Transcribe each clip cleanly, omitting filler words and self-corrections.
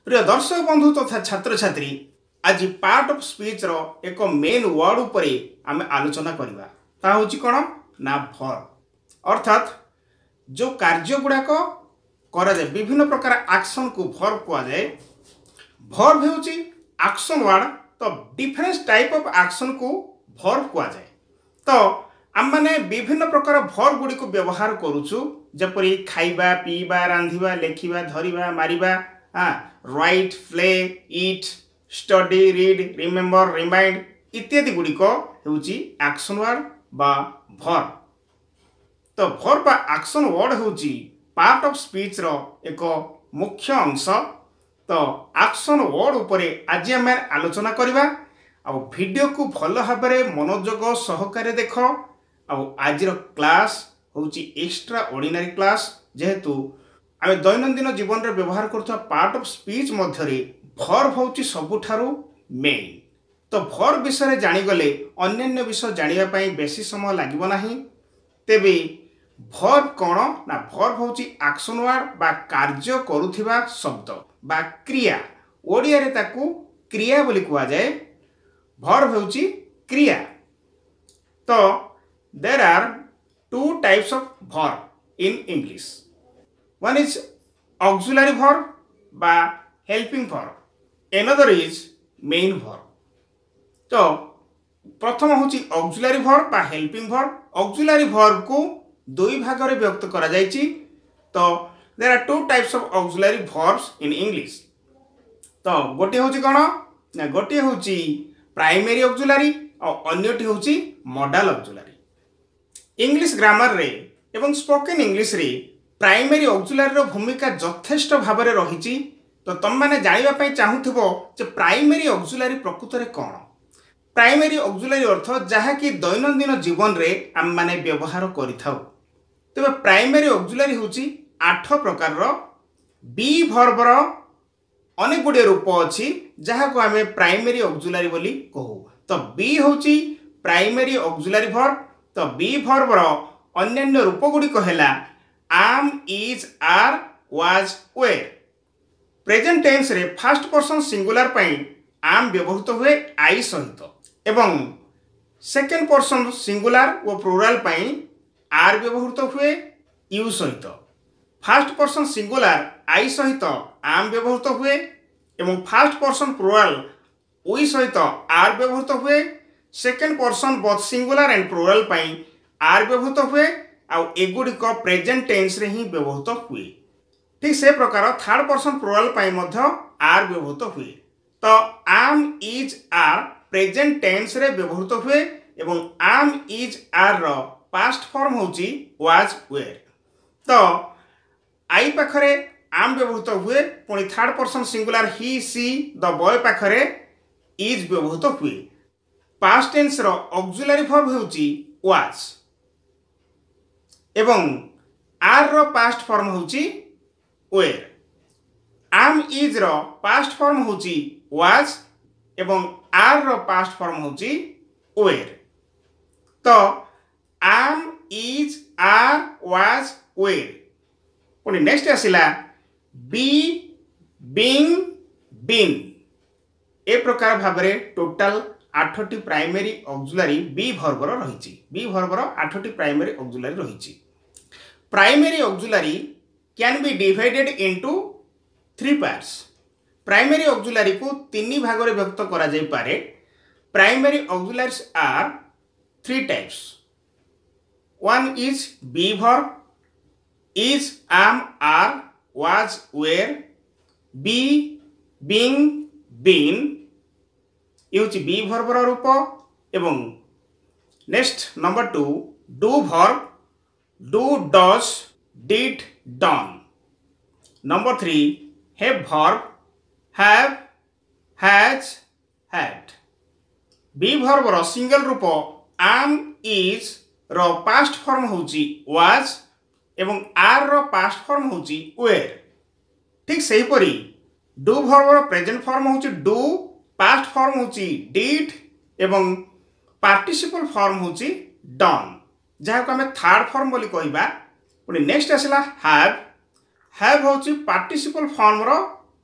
प्रिय दर्शक बंधु तथा छात्र छात्री आज पार्ट ऑफ स्पीच रो एक मेन वर्ड उपरे आमे आलोचना करबा ता होची कोन ना वर्ब अर्थात जो कार्य गुड़ाक करा जाए विभिन्न प्रकार एक्शन को वर्ब कुआ जाए। वर्ब होची एक्शन वर्ड तो डिफरेंट टाइप ऑफ एक्शन को वर्ब कुआ जाए। तो आम माने विभिन्न प्रकार वर्ब गुडी को व्यवहार करूछु जपरि खाइबा पीबा रांधिबा लेखिबा धरिबा मारिबा write play eat study read remember remind इत्यादि गुड़िक होची एक्शन वर्ड बा वर्ब। तो वर्ब बा एक्शन वर्ड होची पार्ट ऑफ स्पीच रो एक मुख्य अंश। तो एक्शन वर्ड उपरे आज आम आलोचना करबा आ वीडियो को भल भाबरे मनोयोग सहकारे देख। आज क्लास होची एक्स्ट्रा ऑर्डिनरी क्लास जेहेतु आम दैनंदिन जीवन रे व्यवहार करथवा पार्ट ऑफ स्पीच मध्यरे वर्ब होची सबुठारु मेन। तो वर्ब विषय जानी गले अन्य विषय जानिया पई बेसी समय लागिबो नाही। तेबे वर्ब कोन ना वर्ब होची एक्शन वर्ड बा कार्य करूथिबा शब्द बा क्रिया ओडिया रे ताकू क्रिया बोली कुआ जाए। वर्ब होची क्रिया। तो there are two types of verb in English. One is auxiliary verb by helping verb. Another is main verb. तो प्रथम होची auxiliary verb by helping verb. Auxiliary verb को दुई भाग रे व्यक्त करा जायछि। तो there are two types of auxiliary verbs in English. तो गोटे होची कोन ना गोटे होची प्राइमरी auxiliary और अन्यटी होची मॉडल auxiliary। इंग्लिश ग्रामर रे एवं स्पोकन इंग्लिश रे प्राइमरी ऑक्सिलरी रो भूमिका यथेष्ट भाव में रही। तो तुम मैंने जानिबा पई चाहुथिबो जे प्राइमरी ऑक्सिलरी प्रकृत रे कोन। प्राइमरी ऑक्सिलरी अर्थ जहा कि दैनंदिन जीवन रे हम माने व्यवहार करिथाउ। तबे प्राइमरी ऑक्सिलरी होची 8 प्रकार रो बी वर्ब रो अनेक गुडे रूप अछि जहा को हमें प्राइमरी ऑक्सिलरी बोली कहू। तो बी होची प्राइमरी ऑक्सिलरी वर्ब। तो बी वर्ब रो अन्य रूप गुडी कहला am is are was were. Present tense रे फर्स्ट पर्सन सिंगुलर पई आम व्यवहृत हुए आई सहित एवं सेकंड पर्सन सिंगुलर व प्लुरल पई आर व्यवहृत हुए यू सहित। फर्स्ट पर्सन सिंगुलर आई सहित आम व्यवहृत हुए एवं फर्स्ट पर्सन प्लुरल वी सहित आर व्यवहृत हुए। Second person both singular and plural पई आर व्यवहृत हुए आ एगुड़िक प्रेजेंट टेंस रे ही व्यवहृत हुए। ठीक से प्रकार थर्ड पर्सन प्लुरल पई मध्य आर व्यवहृत हुए। तो am is are present tense रे व्यवहृत हुए एवं आम इज आर रो पास्ट फॉर्म होची वाज वेर। तो आई पाखरे आम व्यवहृत हुए पुणी third person singular he she the boy पाखरे इज व्यवहृत हुए। पास्ट टेंस रो ऑक्सिलरी वर्ब होची वाज एवं आर रो पास्ट फॉर्म होची वेर। आम इज रो पास्ट फॉर्म होची वाज एवं आर रो पास्ट फॉर्म होची वेर। तो am is are was were पुणी नेक्स्ट आसिला बी बीइंग बीन। ए प्रकार भाबरे टोटल 8टी प्राइमरी ऑक्सिलरी बी वर्ब रो रहिछि। बी वर्ब रो 8टी प्राइमरी ऑक्सिलरी रहिछि। Primary auxiliary can be divided into 3 parts. Primary auxiliary को 3 भाग रे व्यक्त करा जाय पारे। Primary auxiliaries are 3 types. One is be verb is am are was were be being been यूची बी वर्ब रो रूप एवं next number 2 do verb do does did done. Number 3 have verb have has had. Be verb रो single रूप am is रो past form होची was एवं are रो पास्ट फॉर्म होची वेर। ठीक सही परी डू वर्ब रो प्रेजेंट फॉर्म होची डू पास्ट फॉर्म होची डिड एवं पार्टिसिपल फॉर्म होची डन जहा को हमें थर्ड फॉर्म बोली कहबा। पुणी नेक्स्ट आसला हैव। हैव होची पार्टिसिपल फॉर्म रो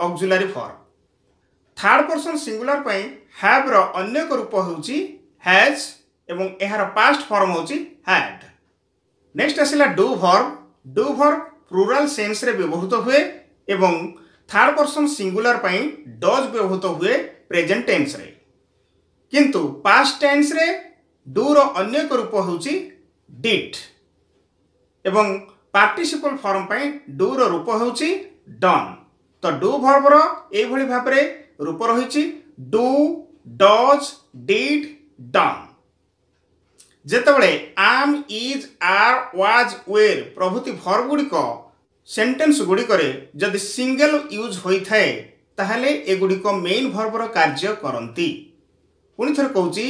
auxiliary form. Third person singular पई हैव रो अन्य एक रूप होउची हैज एवं एहार पास्ट फॉर्म होउची हैड। नेक्स्ट आसिला do verb. Do verb plural sense रे व्यवहृत हुए एवं थर्ड पर्सन सिंगुलर पई डज व्यवहृत हुए प्रेजेंट टेंस रे, किंतु पास्ट टेंस रे डू रो अन्य एक रूप होउची डिड एवं पार्टिसिपल फॉर्म पई डू रो रूप होउची डन। तो डू वर्ब रो ए भली भाबरे रूप रहिची डू, डज, डिड, डन। जेतबळे आम, इज, आर, वाज, वेर प्रभृति वर्ब गुड़िक सेंटेंस गुड़िकरे जदि सिंगल यूज होई थाए ताहले ए गुड़िक मेन वर्ब रो कार्य करंती। पुनी थर कहूची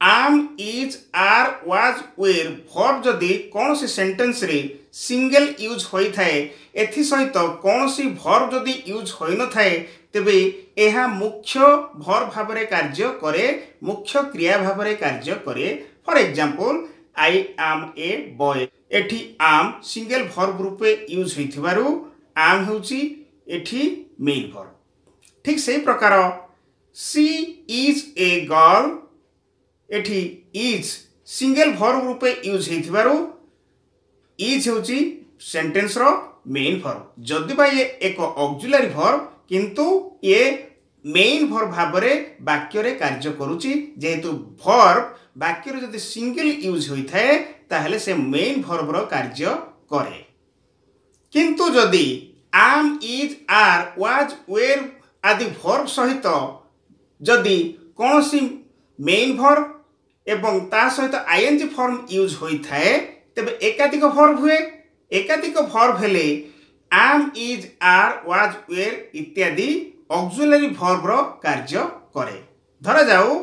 am, is, are, was, were verb जदि कौन सी सेंटेंस रे सिंगल यूज होई थाए एथि सहित कौन सी वर्ब जदि यूज होई न थाए तेबे एहा मुख्य वर्ब भाबरे कार्य करे, मुख्य क्रिया भाबरे कार्य करे। For example I am a boy, एठी आम सिंगल वर्ब रूपे यूज होइथिबारु आम होउची एठी मेन वर्ब। ठीक सेही प्रकार सी इज ए गर्ल, एठी इज सिंगल वर्ब रूपे यूज होइथिबारु इज होउची सेंटेंस रो मेन वर्ब। जदि बा ये एक ऑक्सिलरी वर्ब किंतु ये मेन वर्ब भाबरे वाक्य रे कार्य करूची, जेहेतु वर्ब वाक्य रे जदि सिंगल यूज होई थाए ताहले से मेन वर्ब रो कार्य करे। किंतु जदि am, is, are, was, where आदि वर्ब सहित जदि कौन सी मेन वर्ब एवं ता सहित आईएनजी फॉर्म यूज होई थाए तेबे एकाधिक वर्ब हुए। एकाधिक वर्ब हेले am, is, are, was, were इत्यादि ऑक्सिलरी वर्ब रो कार्य करे। धरा जाऊ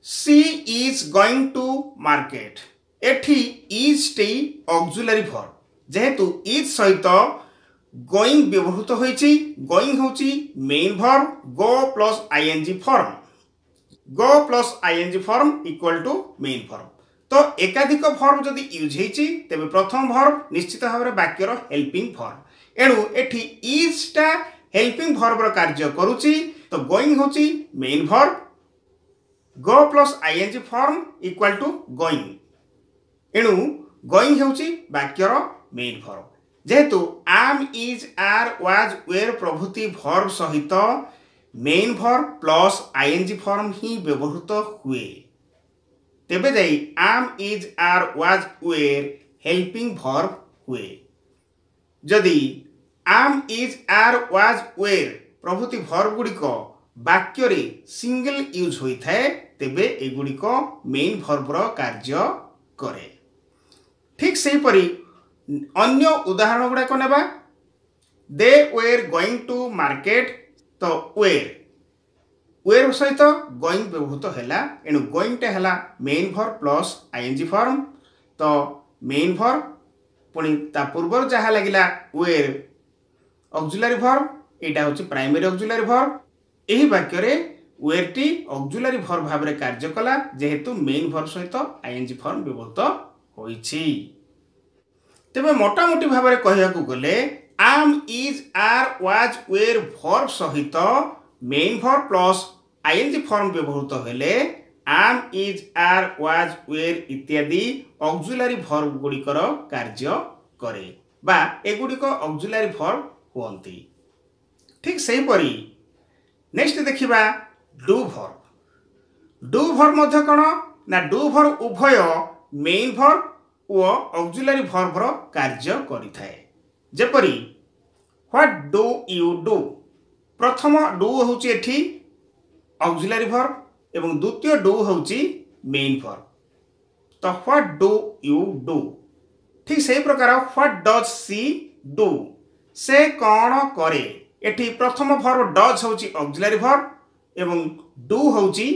she is going to market, एठी इज टी ऑक्सिलरी वर्ब, जेहेतु इज सहित गोइंग व्यवहृत होईची। गोइंग होची main verb, go plus ING form, go plus ING form equal to main verb. तो एकाधिक वर्ब जदि यूज होईची तेबे प्रथम वर्ब निश्चित भाव वाक्यर हेल्पिंग वर्ब, एणु एठी इज टा हेल्पिंग वर्ब रो कार्य करूची। तो गोइंग होची main verb, go plus ING form equal to going, एणु गोइंग होची वाक्यर मेन वर्ब। जेहेतु am, is, are, was, were प्रभृति वर्ब सहित main verb plus ING form ही व्यवहृत हुए तेबे जाई am, is, are, was, were helping verb हुए। जदि am, is, are, was, were प्रभृति वर्ब गुड़िक वाक्य रे सिंगल यूज होई थाए तेबे ए गुड़िक मेन वर्ब रो कार्य करे। ठीक सेही परी अन्य उदाहरण गुड़ाक नेबा। They were going to market, तो वेर वेर सहित गोइंग व्यवहृत हैला, एणु गोइंग टे हैला main verb plus ING form. तो मेन वर्ब पुणी ता पूर्वर जहाँ लगिला वेर ऑक्सिलरी वर्ब, एटा होची प्राइमरी ऑक्सिलरी वर्ब। एही वाक्य रे वेर टी ऑक्सिलरी वर्ब भाबरे कार्य कला, जेहेतु मेन वर्ब सहित आईएनजी फॉर्म व्यवहृत होईछि। तेबे मोटा मोटी भाबरे कहियाकू गले am, is, are, was, were verb सहित main verb plus ING form व्यवहृत हेले am, is, are, was, were इत्यादि ऑक्सिलरी वर्ब गुड़िकर कार्य करे बा एगुड़िक ऑक्सिलरी वर्ब हुअंती। ठीक सेही परी नेक्स्ट देखिबा डू वर्ब। डू वर्ब मध्य कौन ना डू वर्ब उभय मेन वर्ब और ऑक्सिलरी वर्ब रो कार्य करिथाए। जेपरी व्हाट डू यू डू, प्रथम डू होची एठी ऑक्सिलरी वर्ब एवं द्वितीय डू होची मेन वर्ब। तो व्हाट डू यू डू। ठीक सेही प्रकार व्हाट डज सी डू, से कौन करे। एठी प्रथम वर्ब डज होची ऑक्सिलरी वर्ब एवं डू होची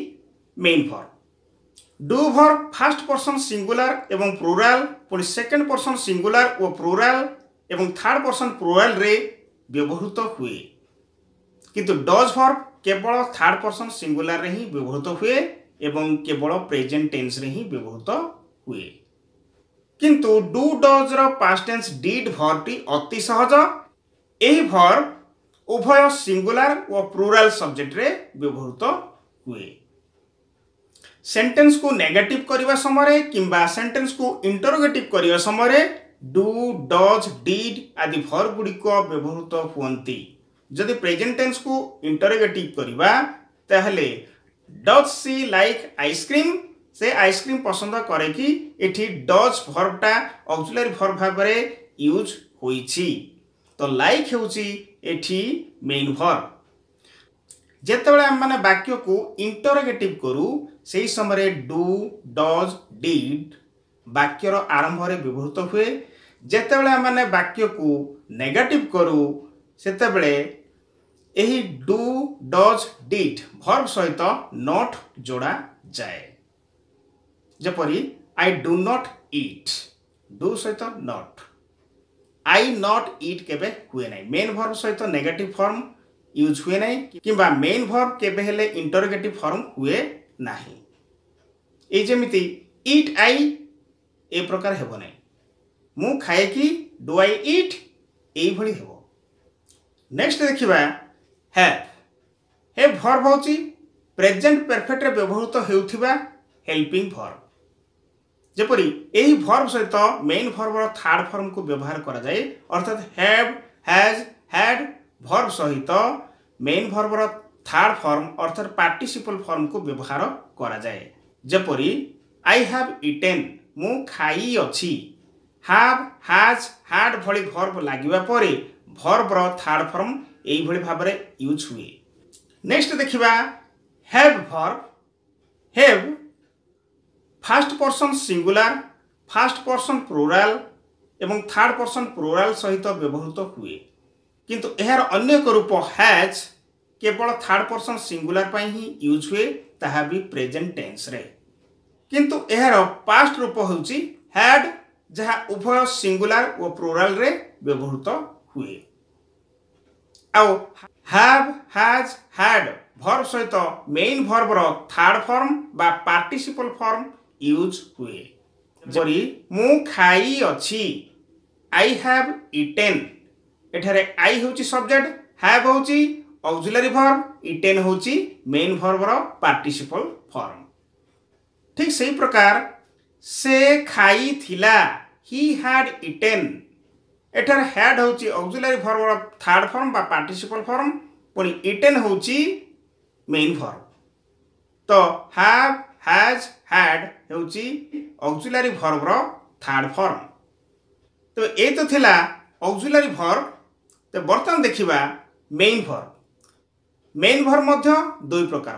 main verb. Do verb first person singular एवं प्लुरल, पुणी सेकंड पर्सन सिंगुलर और प्लुरल एवं थर्ड पर्सन प्लुरल रे व्यवहृत हुए, किंतु डज वर्ब केवल थर्ड पर्सन सिंगुलर रे ही व्यवहृत हुए एवं केवल प्रेजेंट टेंस रे ही व्यवहृत हुए। किंतु डू डज रो पास्ट टेंस डिड वर्ब टी अति सहज। एही वर्ब उभय सिंगुलर और प्लूरल सब्जेक्ट रे व्यवहृत हुए। सेंटेंस को नेगेटिव करने समय किंबा सेंटेंस को इंटरोगेटिव करने समय डू डज डिड आदि वर्ब गुड़िक व्यवहृत हुअन्ति। जदि प्रेजेंट टेंस को इंटरोगेटिव करबा ताहले डज सी लाइक आइसक्रीम, से आइसक्रीम पसंद करे कि एठी डज वर्बटा ऑक्सिलरी वर्ब भाव में यूज होईछि। तो लाइक होउछि एठी मेन वर्ब। जेतेबेले हम माने वाक्य को इंटरोगेटिव करू से समय डू डज डिड वाक्यर आरंभ रे व्यवहृत हुए। जेतेबेले हम माने वाक्य को नेगेटिव करू सेतेबेले एही डू डज डिड वर्ब सहित नॉट जोड़ा जाए। जपरी I do not eat, do सहित नॉट, आई नॉट ईट केबे हुए नहीं। मेन वर्ब सहित नेगेटिव फॉर्म यूज हुए नहीं किंबा मेन वर्ब केबे हेले इंटरोगेटिव फॉर्म हुए नहीं। ए जेमिति ईट आई ए प्रकार हेबो नहीं। मु खाए कि डू आई ईट एई भली हेबो। नेक्स्ट देखिबा हैव। हैव वर्ब होची प्रेजेंट परफेक्ट रे व्यवहृत हेउथिबा हेल्पिंग वर्ब। जेपरी एही वर्ब सहित मेन वर्ब रो थर्ड फॉर्म को व्यवहार करा जाए, अर्थात हैव हैज हैड वर्ब सहित मेन वर्ब रो थर्ड फॉर्म अर्थात पार्टिसिपल फॉर्म को व्यवहार करा जाए। जेपरी आई हैव इटेन, मु खाई अछि। हैव हैज हैड भली वर्ब लागिबा परे वर्ब रो थर्ड फॉर्म एई भली भाव रे यूज हुए। नेक्स्ट देखिबा have verb. Have first person singular, first person plural एवं थर्ड पर्सन प्लूरल सहित व्यवहृत हुए, किंतु एहार अन्य एक रूप हैज केवल थर्ड पर्सन सिंगुलर पर ही यूज हुए, ताहा भी प्रेजेंट टेंस रे। किंतु एहार पास्ट रूप होउची हैड, जहा उभय सिंगुलर और प्लूरल रे व्यवहृत हुए। आउ हैव हैज हैड वर्ब सहित मेन वर्ब रो थर्ड फॉर्म बा पार्टिसिपल फॉर्म यूज हुए। जरी मु खाई अछि, आई हैव इटेन। एठारे आई होची सब्जेक्ट, हैव होची ऑक्सिलरी वर्ब, इटेन होची मेन वर्ब रो पार्टिसिपल फॉर्म। ठीक सही प्रकार से खाई थिला, ही हैड इटेन। एठारे हैड होची ऑक्सिलरी वर्ब रो थर्ड फॉर्म बा पार्टिसिपल फॉर्म, पुनी इटेन होची मेन वर्ब। तो हैव हैज हैड होची ऑक्सिलरी वर्ब रो थर्ड फॉर्म। तो ए तो थिला ऑक्सिलरी वर्ब। तो बर्तमान देखिबा मेन वर्ब। मेन वर्ब मध्य दुई प्रकार।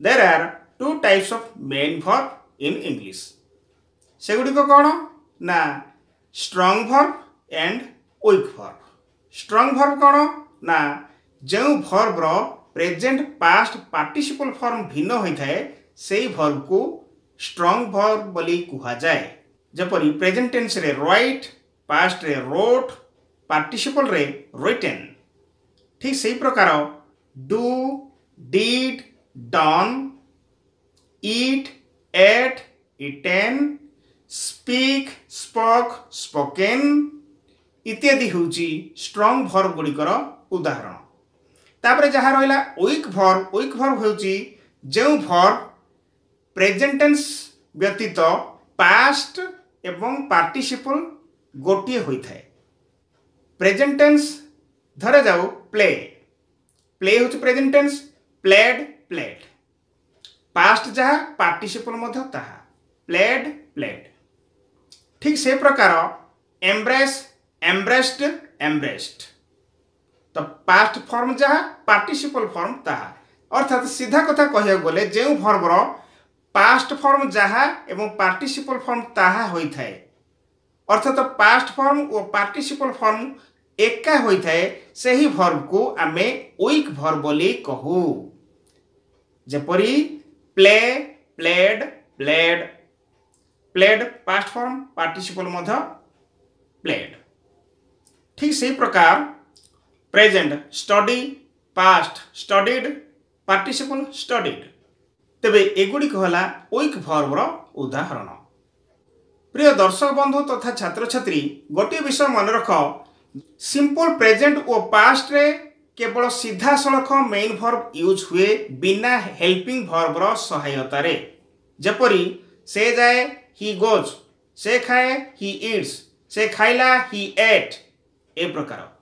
There are two types of main verb in English. सेगुडिक कोन ना strong verb and weak verb. Strong verb कोन ना जो वर्ब रो प्रेजेंट पास्ट पार्टिसिपल फॉर्म भिन्न होई थाए सेही वर्ब को स्ट्रांग वर्ब बोली कुहा जाए। जपरी प्रेजेंट टेंस रे राइट, पास्ट रे रोट, पार्टिसिपल रे रिटन। ठीक सही प्रकार do did done, eat ate eaten, speak spoke spoken इत्यादि होची स्ट्रांग वर्ब गुड़िकर उदाहरण। तापरे जहाँ रहिला वीक वर्ब। वीक वर्ब होची जो वर्ब प्रेजेंट टेंस व्यतीत पास्ट एवं पार्टिसिपल गोटिए होई थाए। प्रेजेंट टेंस धरे जाऊ प्ले, प्ले होची present tense, played played. Past जहाँ पार्टिसिपल मध्य ताहा प्लेड प्लेड। ठीक से प्रकार एम्ब्रेस एम्ब्रेस्ड एम्ब्रेस्ड। तो पास्ट फॉर्म जहाँ पार्टिसिपल फॉर्म ताहा, अर्थात सीधा कथा कहया गले जो वर्ब रो पास्ट फॉर्म जहाँ एवं पार्टिसिपल फॉर्म ताहा होई थाए, अर्थात पास्ट फॉर्म और पार्टिसिपल फॉर्म एका होई थाए, सही वर्ब को आमे वीक वर्ब बोली कहू। जेपरी play played played. Played past form, participle मध्य प्लेड। ठीक सही प्रकार present study, past studied, participle studied. तेबे एगुड़ी कहला वीक वर्ब रो उदाहरण। प्रिय दर्शक बंधु तथा छात्र छात्री, गोटे विषय मन रख, सिंपल प्रेजेंट और पास्ट रे केवल सीधा सड़क मेन वर्ब यूज हुए बिना हेल्पिंग वर्ब रो सहायता रे। जेपरी से जाए ही गोज, से खाए ही इट्स, से खाइला ही एट। ए प्रकार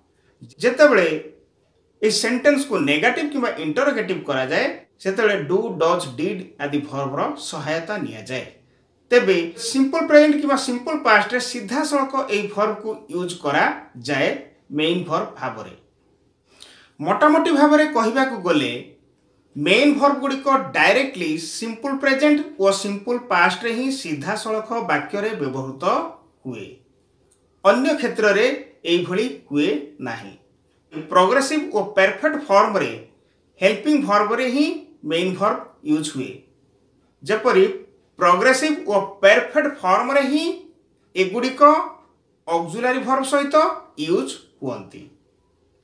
जेतेबेले इस सेंटेंस को नेगेटिव किंवा इंटरोगेटिव करा जाए सेतेबेले डू डज डिड आदि वर्ब रो सहायता निया जाए। तेबे सिंपल प्रेजेंट किंवा सिंपल पास्ट रे सीधा सड़क ए वर्ब को यूज करा जाए मेन वर्ब भाव रे। मोटामोटी भाव रे कहिबा को गले मेन वर्ब गुडी को डायरेक्टली सिंपल प्रेजेंट और सिंपल पास्ट रे ही सीधा सड़क वाक्य रे व्यवहृत हुए। अन्य क्षेत्र रे एई भली हुए नाही। प्रोग्रेसिव और परफेक्ट फॉर्म रे हेल्पिंग वर्ब रे ही मेन वर्ब यूज हुए। जेपरी प्रोग्रेसिव और परफेक्ट फॉर्म रे ही एगुड़िक ऑक्सिलरी वर्ब सहित यूज हुअंती।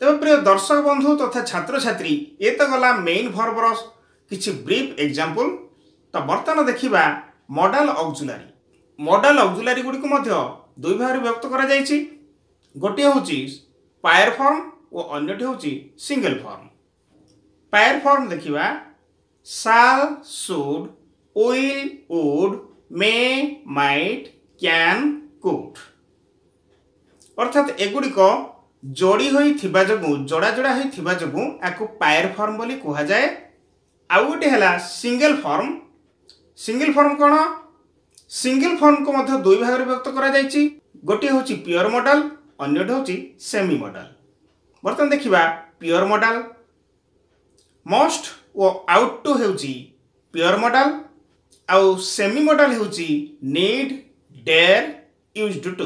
तेज प्रिय दर्शक बंधु तथा छात्र छात्री ये तो गला मेन वर्ब रो किछि ब्रीफ एग्जांपल। तो बर्तमान देखिबा मॉडल ऑक्सिलरी। मॉडल ऑक्सिलरी गुडी को मध्य दुई भाग रे व्यक्त करा जायछि। गोटे होछि पायर फॉर्म और अन्यटी होछि सिंगल फॉर्म। पायर फॉर्म देखिबा शाल, should, will, would, may, might, can, could। अर्थात एगुड़िक जोड़ी होई थिबा जगु जोड़ा जोड़ा होई थिबा जगु आकु पायर फॉर्म बोली कहा जाए। आउ गोटे हला सिंगल फॉर्म। सिंगल फॉर्म कौन? सिंगल फॉर्म को मध्य दुई भाग रे व्यक्त करा जायछि। गोटे होछि प्योर मॉडल, अन्यटी होछि सेमी मॉडल। बर्तमान देखिबा प्योर मॉडल। मस्ट और आउट टू हेउछि प्योर मॉडल आउ सेमी मॉडल हेउछि नीड, डेयर, यूज्ड टू।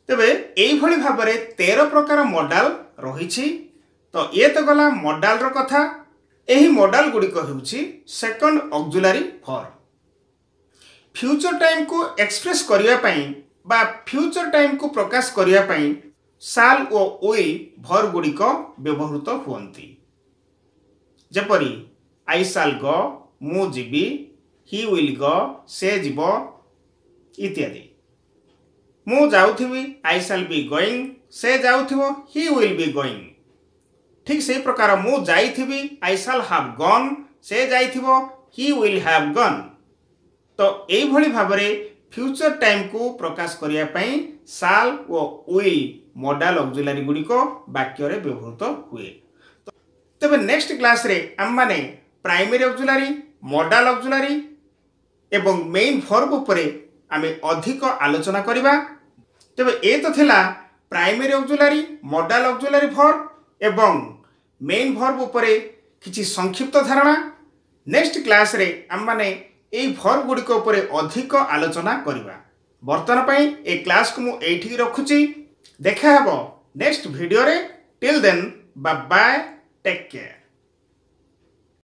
तेबे एई भली भाबरे 13 प्रकार मॉडल रहिछि। तो ये तो गला मॉडल रो कथा। एही मॉडल गुडी को हेउछि second auxiliary form. Future time को एक्सप्रेस करिया पई बा फ्यूचर टाइम को प्रकाश करिया पई शाल और विल वर्ब गुडी को व्यवहृत हुअंती। जेपरी आई शाल गो, मु जीबी, ही विल गो, से जीवो इत्यादि। मु जाउथिबी, आई शाल बी गोइंग, से जाउथिबो, ही विल बी गोइंग। ठीक से प्रकार मु जाइथिबी, आई शाल हैव गॉन, से जाइथिबो, ही विल हैव गॉन। तो एई भली भाबरे फ्यूचर टाइम को प्रकाश करिया पई शाल और विल मॉडल ऑक्सिलरी गुडी को वाक्य रे व्यवहृत हुए। तबे नेक्स्ट क्लास रे हम माने प्राइमरी ऑक्सिलरी, मॉडल ऑक्सिलरी एवं मेन वर्ब उपरे आमे अधिक आलोचना करिबा। तबे ए तो थिला primary auxiliary, model auxiliary verb एवं मेन वर्ब उपरे किछि संक्षिप्त धारणा। नेक्स्ट क्लास रे हम माने एई वर्ब गुडी को उपरे अधिक आलोचना करिबा। वर्तमान पई ए क्लास को मु एठी रखुची। देखा हबो नेक्स्ट वीडियो रे। Till then bye bye, take care.